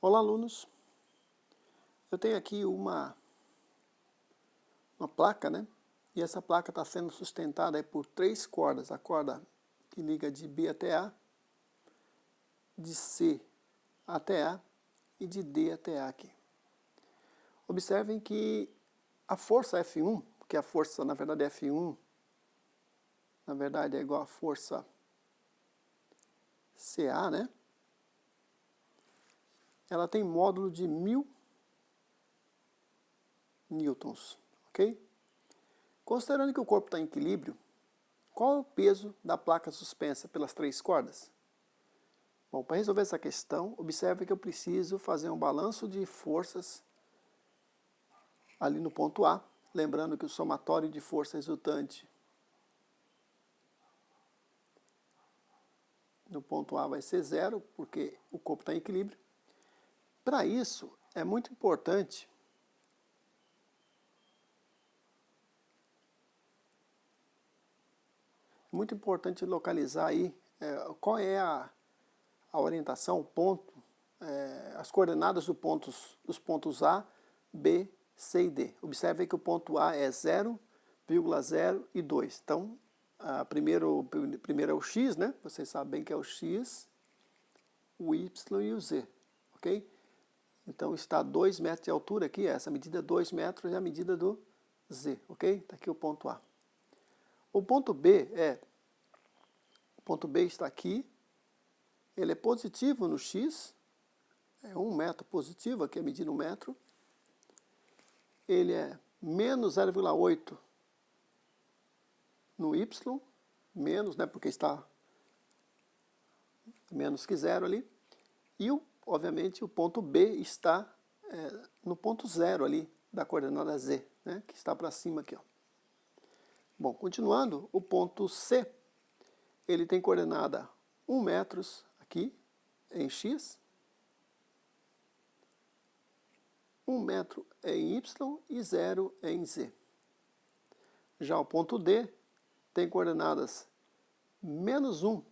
Olá, alunos. Eu tenho aqui uma placa, né? E essa placa está sendo sustentada aí por 3 cordas. A corda que liga de B até A, de C até A e de D até A aqui. Observem que a força F1, que a força, na verdade, F1, na verdade é igual a força CA, né? Ela tem módulo de 1000 newtons, ok? Considerando que o corpo está em equilíbrio, qual é o peso da placa suspensa pelas 3 cordas? Bom, para resolver essa questão, observe que eu preciso fazer um balanço de forças ali no ponto A, lembrando que o somatório de força resultante no ponto A vai ser 0, porque o corpo está em equilíbrio. Para isso, é muito importante localizar aí qual é a orientação, o ponto, as coordenadas dos pontos A, B, C e D. Observe que o ponto A é 0,0 e 2. Então, primeiro é o X, né? Vocês sabem que é o X, o Y e o Z, ok? Então, está a 2 metros de altura aqui, essa medida é 2 metros é a medida do Z, ok? Está aqui o ponto A. O ponto B está aqui, ele é positivo no X, é 1 metro positivo, aqui é medindo 1 metro. Ele é menos 0,8 no Y, menos, né, porque está menos que 0 ali. E, obviamente, o ponto B está no ponto 0 ali, da coordenada Z, né, que está para cima aqui, ó. Bom, continuando, o ponto C, ele tem coordenada 1 metro aqui, em X, 1 metro em Y e 0 em Z. Já o ponto D tem coordenadas menos 1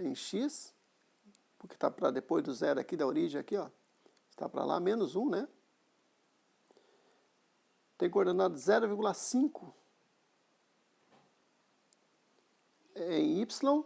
em X, porque está para depois do 0 aqui, da origem aqui, ó, está para lá, menos 1, né? Tem coordenada 0,5 em Y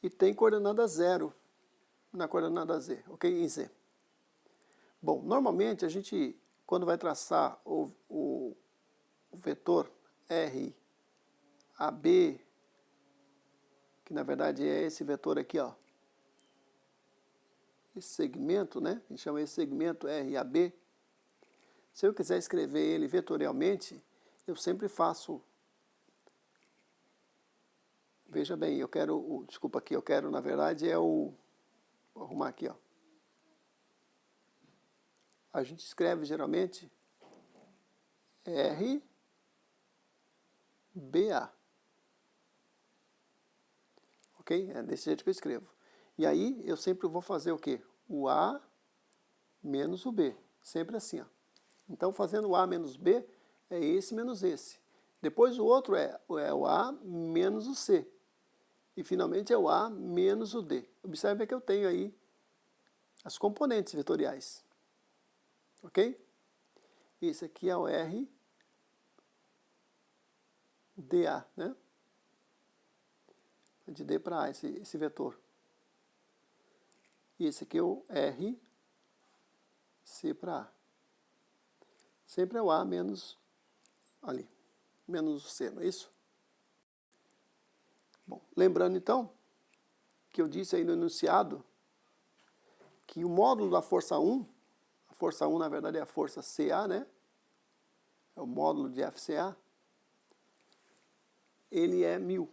e tem coordenada 0 na coordenada Z, ok? Em Z. Bom, normalmente a gente, quando vai traçar o vetor R, AB, que na verdade é esse vetor aqui, ó, esse segmento, né? A gente chama esse segmento RAB. Se eu quiser escrever ele vetorialmente, eu sempre faço. Veja bem, eu quero, desculpa aqui, eu quero, na verdade, vou arrumar aqui, ó. A gente escreve geralmente RBA. Ok? É desse jeito que eu escrevo. E aí eu sempre vou fazer o quê? O A menos o B. Sempre assim, ó. Então, fazendo o A menos B, é esse menos esse. Depois o outro é o A menos o C. E finalmente é o A menos o D. Observe que eu tenho aí as componentes vetoriais. Ok? Esse aqui é o R dA, né? De D para A, esse vetor. E esse aqui é o R C para A. Sempre é o A menos ali, menos o C, não é isso? Bom, lembrando então que eu disse aí no enunciado que o módulo da força 1, a força 1 na verdade é a força CA, né? É o módulo de FCA, ele é 1000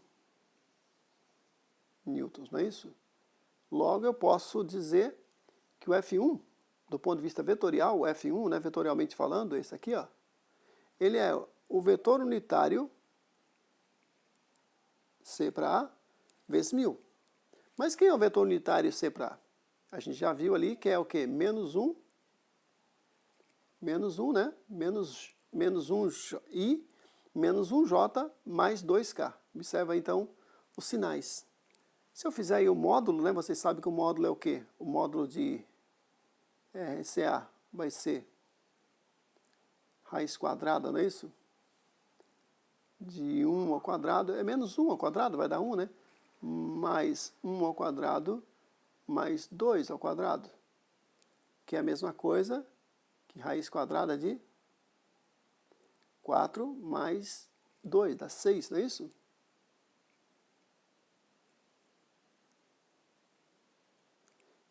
newtons, não é isso? Logo eu posso dizer que o F1, do ponto de vista vetorial, o F1, né, vetorialmente falando, esse aqui, ó, ele é o vetor unitário C para A vezes 1000. Mas quem é o vetor unitário C para A? A gente já viu ali que é o quê? Menos 1, né? Menos 1i, menos 1j mais 2k. Observa então os sinais. Se eu fizer aí o módulo, né, vocês sabem que o módulo é o quê? O módulo de RCA vai ser raiz quadrada, não é isso? De 1 ao quadrado, é menos 1 ao quadrado, vai dar 1, né? Mais 1 ao quadrado, mais 2 ao quadrado, que é a mesma coisa que raiz quadrada de 4 mais 2, dá 6, não é isso?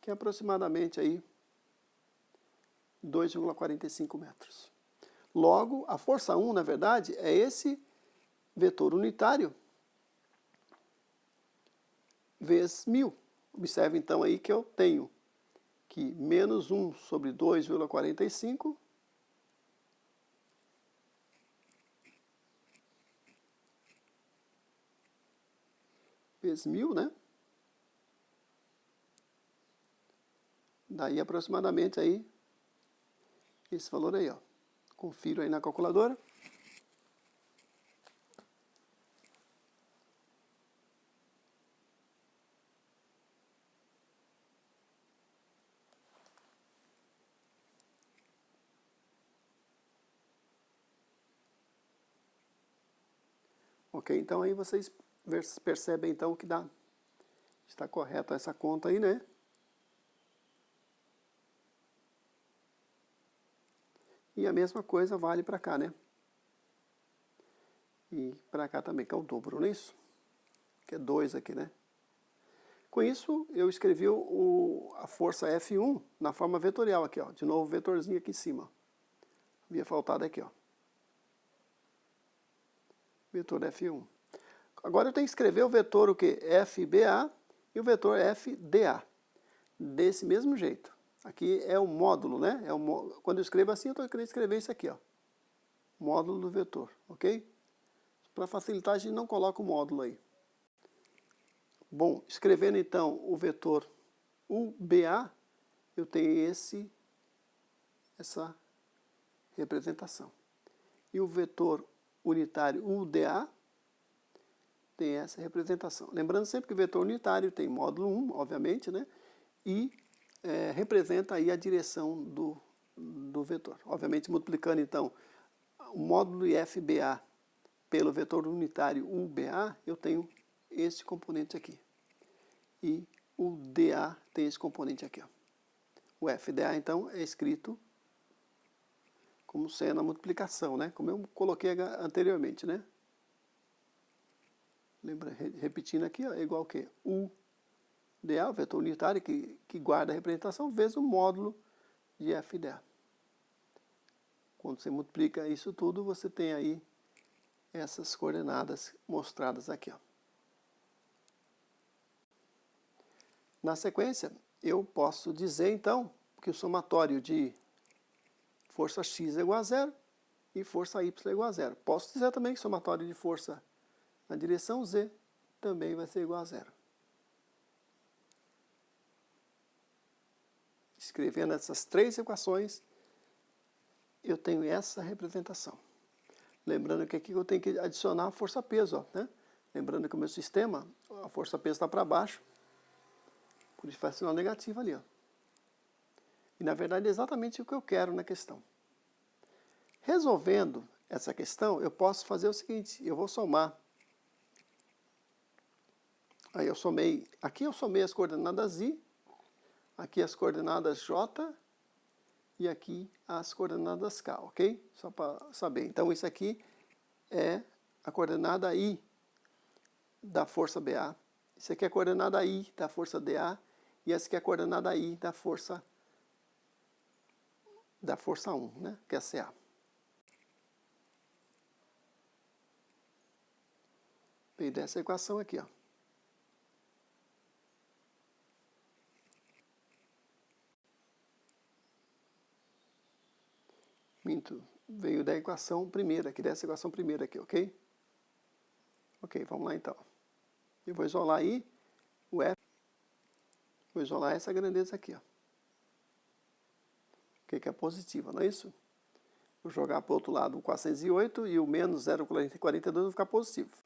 Que é aproximadamente aí 2,45 metros. Logo, a força 1, na verdade, é esse vetor unitário vezes 1000. Observe então aí que eu tenho que menos 1 sobre 2,45 vezes 1000, né? Daí aproximadamente aí esse valor aí, ó. Confiro aí na calculadora. Ok, então aí vocês percebem então o que dá. Está correta essa conta aí, né? E a mesma coisa vale para cá, né? E para cá também, que é o dobro, não é isso? Que é 2 aqui, né? Com isso, eu escrevi a força F1 na forma vetorial aqui, ó. De novo, vetorzinho aqui em cima. Havia faltado aqui, ó. Vetor F1. Agora eu tenho que escrever o vetor o quê? FBA e o vetor FDA. Desse mesmo jeito. Aqui é o módulo, né? Quando eu escrevo assim, eu estou querendo escrever isso aqui, ó. Módulo do vetor, ok? Para facilitar, a gente não coloca o módulo aí. Bom, escrevendo então o vetor UBA, eu tenho essa representação. E o vetor unitário UDA tem essa representação. Lembrando sempre que o vetor unitário tem módulo 1, obviamente, né? E representa aí a direção do vetor. Obviamente, multiplicando então o módulo FBA pelo vetor unitário UBA, eu tenho esse componente aqui. E o DA tem esse componente aqui, ó. O FDA, então, é escrito como sendo a multiplicação, né? Como eu coloquei anteriormente, né? Lembra, repetindo aqui, ó, é igual ao quê? O DA, o vetor unitário que guarda a representação, vezes o módulo de FDA. Quando você multiplica isso tudo, você tem aí essas coordenadas mostradas aqui, ó. Na sequência, eu posso dizer, então, que o somatório de força X é igual a zero e força Y é igual a zero. Posso dizer também que o somatório de força na direção Z também vai ser igual a zero. Escrevendo essas três equações, eu tenho essa representação. Lembrando que aqui eu tenho que adicionar a força-peso, né? Lembrando que o meu sistema, a força-peso está para baixo, por isso faz sinal negativo ali, ó. E na verdade é exatamente o que eu quero na questão. Resolvendo essa questão, eu posso fazer o seguinte, eu vou somar. Aí eu somei, aqui eu somei as coordenadas I, aqui as coordenadas J e aqui as coordenadas K, ok? Só para saber. Então isso aqui é a coordenada I da força BA. Isso aqui é a coordenada I da força DA. E essa aqui é a coordenada I da força 1, né? Que é a CA. Veio dessa equação aqui, ó. Veio da equação primeira, aqui dessa equação primeira aqui, ok? Ok, vamos lá então. Eu vou isolar aí o F. Vou isolar essa grandeza aqui, ó. Que é positiva, não é isso? Vou jogar para o outro lado o 408 e o menos 0,42 vai ficar positivo.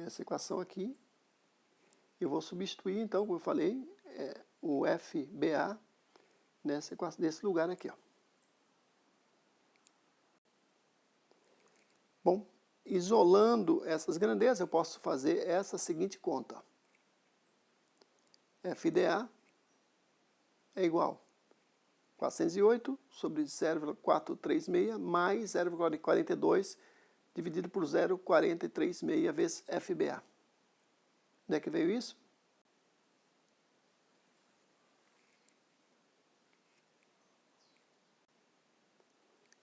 essa equação aqui. Eu vou substituir, então, como eu falei, o FBA nesse lugar aqui, ó. Bom, isolando essas grandezas, eu posso fazer essa seguinte conta. FDA é igual a 408 sobre 0,436 mais 0,42 dividido por 0,436 vezes FBA. Onde é que veio isso?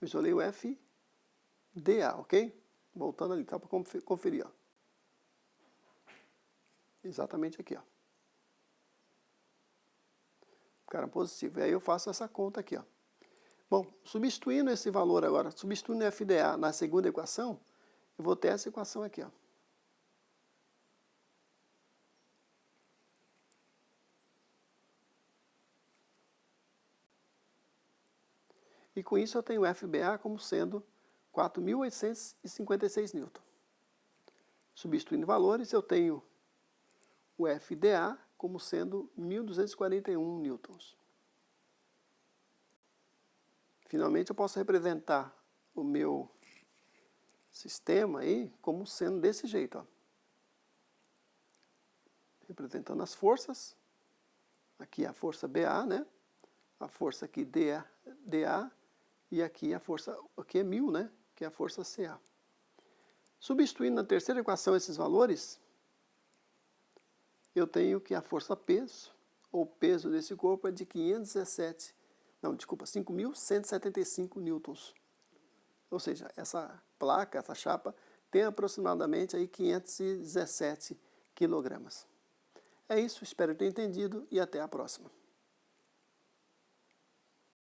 Eu isolei o FDA, ok? Voltando ali, tá para conferir, ó. Exatamente aqui, ó. Ficaram positivo. E aí eu faço essa conta aqui, ó. Bom, substituindo esse valor agora, substituindo o FDA na segunda equação, eu vou ter essa equação aqui, ó. E com isso eu tenho o FBA como sendo 4.856 newton. Substituindo valores, eu tenho o FDA como sendo 1.241 newtons. Finalmente eu posso representar o meu sistema aí como sendo desse jeito, ó. Representando as forças. Aqui a força BA, né? A força aqui DA e aqui a força, aqui é 1000, né? Que é a força CA. Substituindo na terceira equação esses valores, eu tenho que a força peso, ou peso desse corpo é de 5.175 newtons. Ou seja, essa placa, essa chapa, tem aproximadamente aí 517 quilogramas. É isso, espero ter entendido e até a próxima.